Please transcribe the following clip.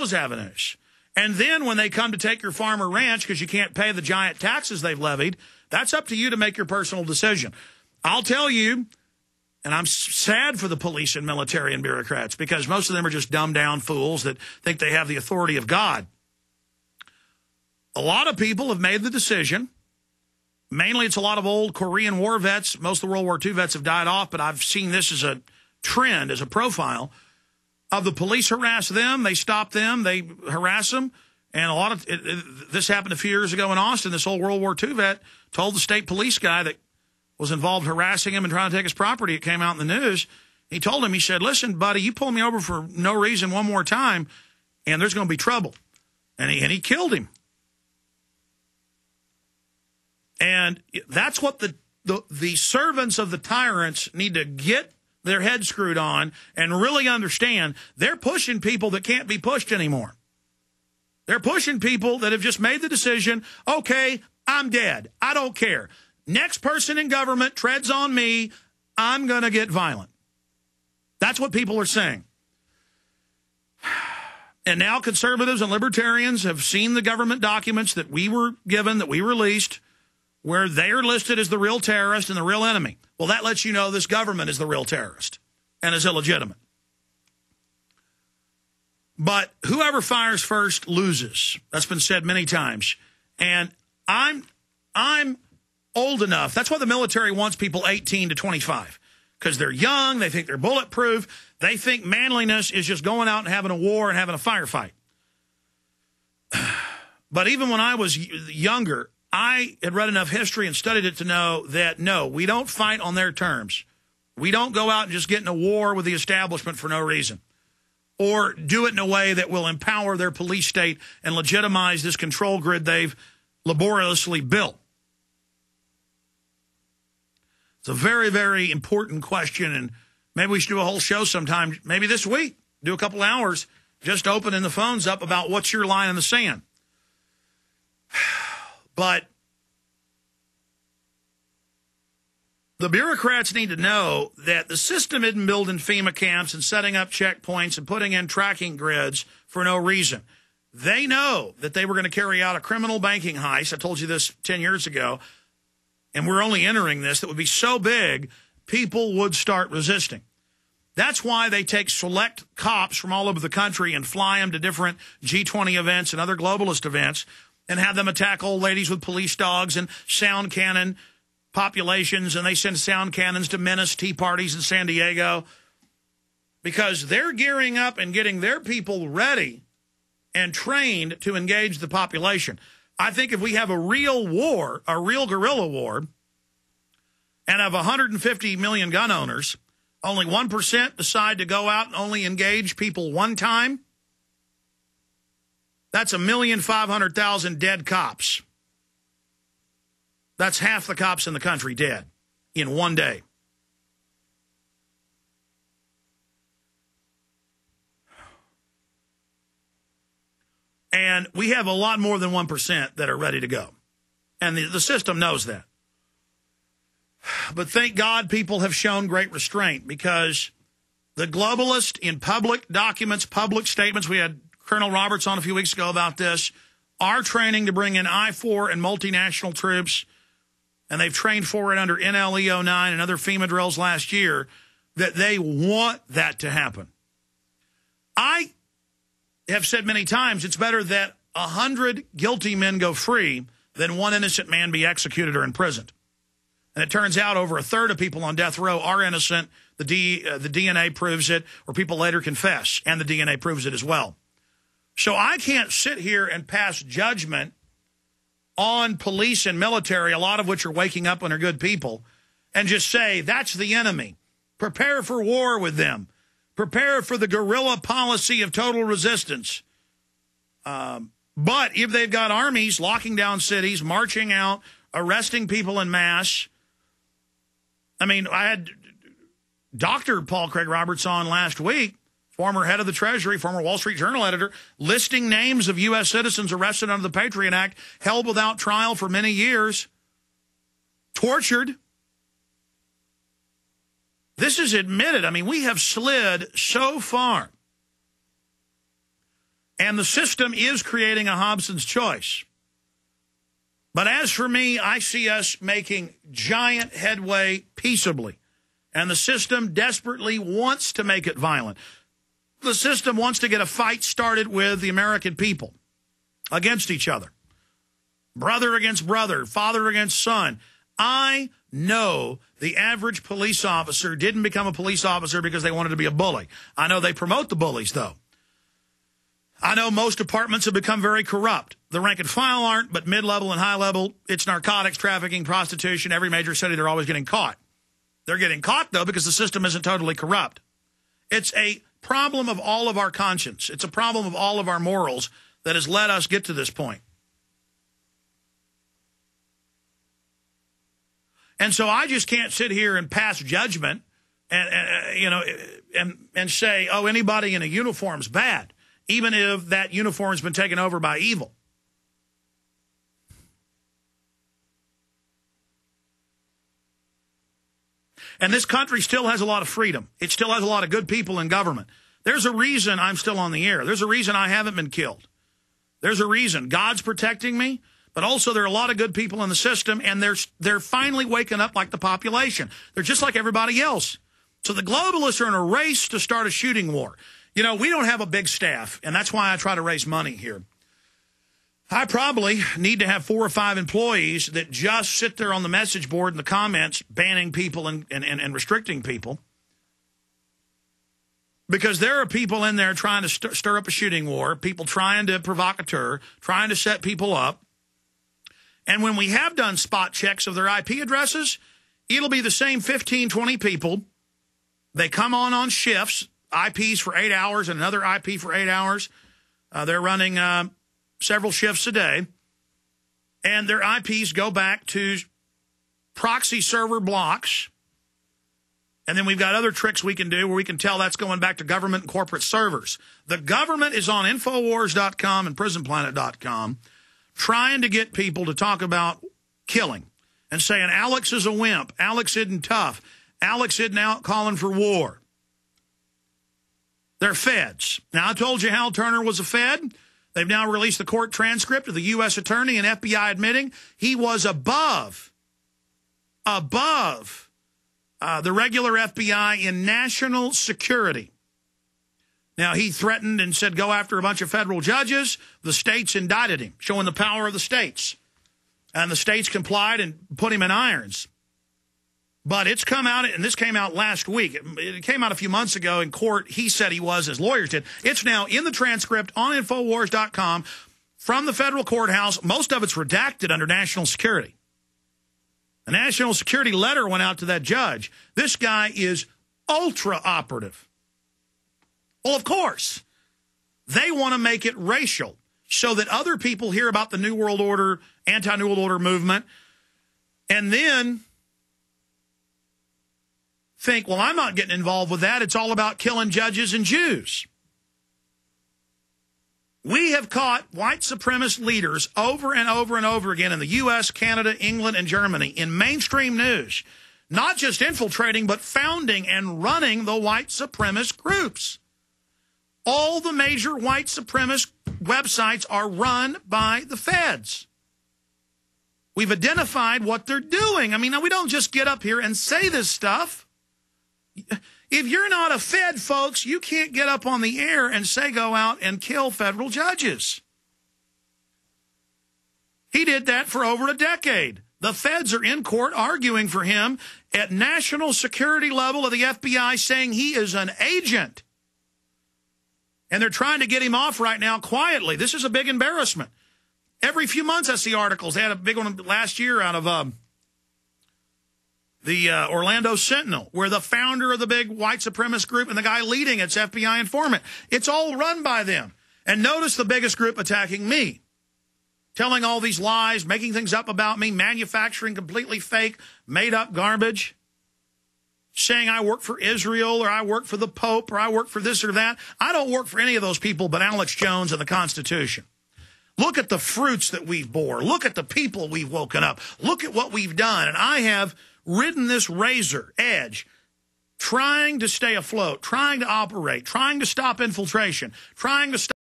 those avenues. And then when they come to take your farm or ranch because you can't pay the giant taxes they've levied, that's up to you to make your personal decision. I'll tell you, and I'm sad for the police and military and bureaucrats because most of them are just dumbed-down fools that think they have the authority of God. A lot of people have made the decision. Mainly it's a lot of old Korean War vets. Most of the World War II vets have died off, but I've seen this as a trend, as a profile of the police harass them. They stop them. They harass them. And a lot of this happened a few years ago in Austin. This old World War II vet told the state police guy that was involved harassing him and trying to take his property. It came out in the news. He told him, he said, listen, buddy, you pull me over for no reason one more time, and there's going to be trouble. And he killed him. And that's what the servants of the tyrants need to get their head screwed on and really understand. They're pushing people that can't be pushed anymore. They're pushing people that have just made the decision, okay, I'm dead. I don't care. Next person in government treads on me, I'm going to get violent. That's what people are saying. And now conservatives and libertarians have seen the government documents that we were given, that we released, where they are listed as the real terrorist and the real enemy. Well, that lets you know this government is the real terrorist and is illegitimate. But whoever fires first loses. That's been said many times. And I'm old enough. That's why the military wants people 18 to 25. Because they're young. They think they're bulletproof. They think manliness is just going out and having a war and having a firefight. But even when I was younger, I had read enough history and studied it to know that, no, we don't fight on their terms. We don't go out and just get in a war with the establishment for no reason. Or do it in a way that will empower their police state and legitimize this control grid they've laboriously built. It's a very, very important question, and maybe we should do a whole show sometime, maybe this week, do a couple hours, just opening the phones up about what's your line in the sand. But the bureaucrats need to know that the system isn't building FEMA camps and setting up checkpoints and putting in tracking grids for no reason. They know that they were going to carry out a criminal banking heist. I told you this 10 years ago, and we're only entering this, that would be so big, people would start resisting. That's why they take select cops from all over the country and fly them to different G20 events and other globalist events and have them attack old ladies with police dogs and sound cannon populations, and they send sound cannons to menace tea parties in San Diego because they're gearing up and getting their people ready and trained to engage the population. I think if we have a real war, a real guerrilla war, and of 150 million gun owners, only 1% decide to go out and only engage people one time, that's 1,500,000 dead cops. That's half the cops in the country dead in one day. And we have a lot more than 1% that are ready to go. And the system knows that. But thank God people have shown great restraint, because the globalists in public documents, public statements, we had Colonel Roberts on a few weeks ago about this, are training to bring in I-4 and multinational troops, and they've trained for it under NLE 09 and other FEMA drills last year, that they want that to happen. I have said many times it's better that 100 guilty men go free than one innocent man be executed or imprisoned. And it turns out over a third of people on death row are innocent. The DNA proves it, or people later confess, and the DNA proves it as well. So I can't sit here and pass judgment on police and military, a lot of which are waking up and are good people, and just say, that's the enemy. Prepare for war with them. Prepare for the guerrilla policy of total resistance. But if they've got armies locking down cities, marching out, arresting people en masse. I mean, I had Dr. Paul Craig Roberts on last week, former head of the Treasury, former Wall Street Journal editor, listing names of U.S. citizens arrested under the Patriot Act, held without trial for many years, tortured. This is admitted. I mean, we have slid so far And the system is creating a Hobson's choice. But as for me, I see us making giant headway peaceably. And the system desperately wants to make it violent. The system wants to get a fight started with the American people against each other. Brother against brother, father against son. I know the average police officer didn't become a police officer because they wanted to be a bully. I know they promote the bullies, though. I know most departments have become very corrupt. The rank and file aren't, but mid-level and high-level, it's narcotics, trafficking, prostitution. Every major city, they're always getting caught. They're getting caught, though, because the system isn't totally corrupt. It's a problem of all of our conscience. It's a problem of all of our morals that has let us get to this point. And so I just can't sit here and pass judgment and say, oh, anybody in a uniform's bad, even if that uniform's been taken over by evil. And this country still has a lot of freedom. It still has a lot of good people in government. There's a reason I'm still on the air. There's a reason I haven't been killed. There's a reason. God's protecting me, but also there are a lot of good people in the system, and they're finally waking up like the population. They're just like everybody else. So the globalists are in a race to start a shooting war. You know, we don't have a big staff, and that's why I try to raise money here. I probably need to have 4 or 5 employees that just sit there on the message board in the comments banning people and restricting people. Because there are people in there trying to stir up a shooting war, people trying to provocateur, trying to set people up. And when we have done spot checks of their IP addresses, it'll be the same 15, 20 people. They come on shifts, IPs for 8 hours and another IP for 8 hours. They're running several shifts a day. And their IPs go back to proxy server blocks. And then we've got other tricks we can do where we can tell that's going back to government and corporate servers. The government is on Infowars.com and PrisonPlanet.com trying to get people to talk about killing and saying Alex is a wimp, Alex isn't tough, Alex isn't out calling for war. They're feds. Now, I told you Hal Turner was a fed. They've now released the court transcript of the U.S. attorney and FBI admitting he was above the regular FBI in national security. Now, he threatened and said go after a bunch of federal judges. The states indicted him, showing the power of the states. And the states complied and put him in irons. But it's come out, and this came out last week. It came out a few months ago in court. He said he was, his lawyers did. It's now in the transcript on Infowars.com from the federal courthouse. Most of it's redacted under national security. A national security letter went out to that judge. This guy is ultra-operative. Well, of course, they want to make it racial so that other people hear about the New World Order, anti-New World Order movement, and then think, well, I'm not getting involved with that. It's all about killing judges and Jews. We have caught white supremacist leaders over and over and over again in the U.S., Canada, England, and Germany in mainstream news, not just infiltrating, but founding and running the white supremacist groups. All the major white supremacist websites are run by the feds. We've identified what they're doing. I mean, we don't just get up here and say this stuff. If you're not a Fed, folks, you can't get up on the air and say go out and kill federal judges. He did that for over a decade. The feds are in court arguing for him at national security level of the FBI, saying he is an agent. And they're trying to get him off right now quietly. This is a big embarrassment. Every few months I see articles. They had a big one last year out of the Orlando Sentinel, where the founder of the big white supremacist group and the guy leading it's FBI informant. It's all run by them. And notice the biggest group attacking me, telling all these lies, making things up about me, manufacturing completely fake, made-up garbage, saying I work for Israel or I work for the Pope or I work for this or that. I don't work for any of those people but Alex Jones and the Constitution. Look at the fruits that we've bore. Look at the people we've woken up. Look at what we've done. And I have ridden this razor edge, trying to stay afloat, trying to operate, trying to stop infiltration, trying to stop